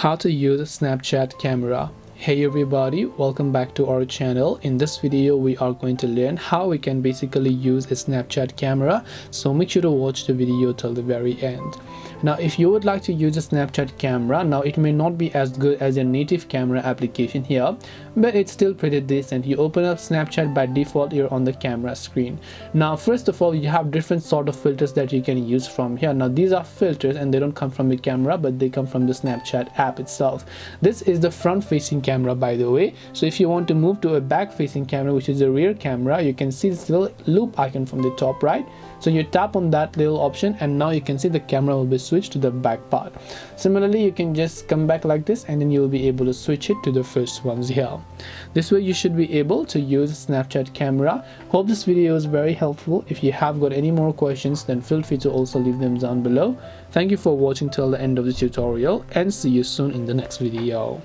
How to use a Snapchat camera. Hey everybody, welcome back to our channel. In this video we are going to learn how we can basically use a Snapchat camera, so make sure to watch the video till the very end. Now if you would like to use a Snapchat camera, now it may not be as good as your native camera application here, but it's still pretty decent. You open up Snapchat, by default you're on the camera screen. Now first of all, you have different sort of filters that you can use from here. Now these are filters and they don't come from the camera, but they come from the Snapchat app itself. This is the front facing camera, by the way. So if you want to move to a back facing camera, which is a rear camera, you can see this little loop icon from the top right. So you tap on that little option and now you can see the camera will be switched to the back part. Similarly, you can just come back like this and then you will be able to switch it to the first ones here. This way you should be able to use a Snapchat camera. Hope this video is very helpful. If you have got any more questions, then feel free to also leave them down below. Thank you for watching till the end of the tutorial and see you soon in the next video.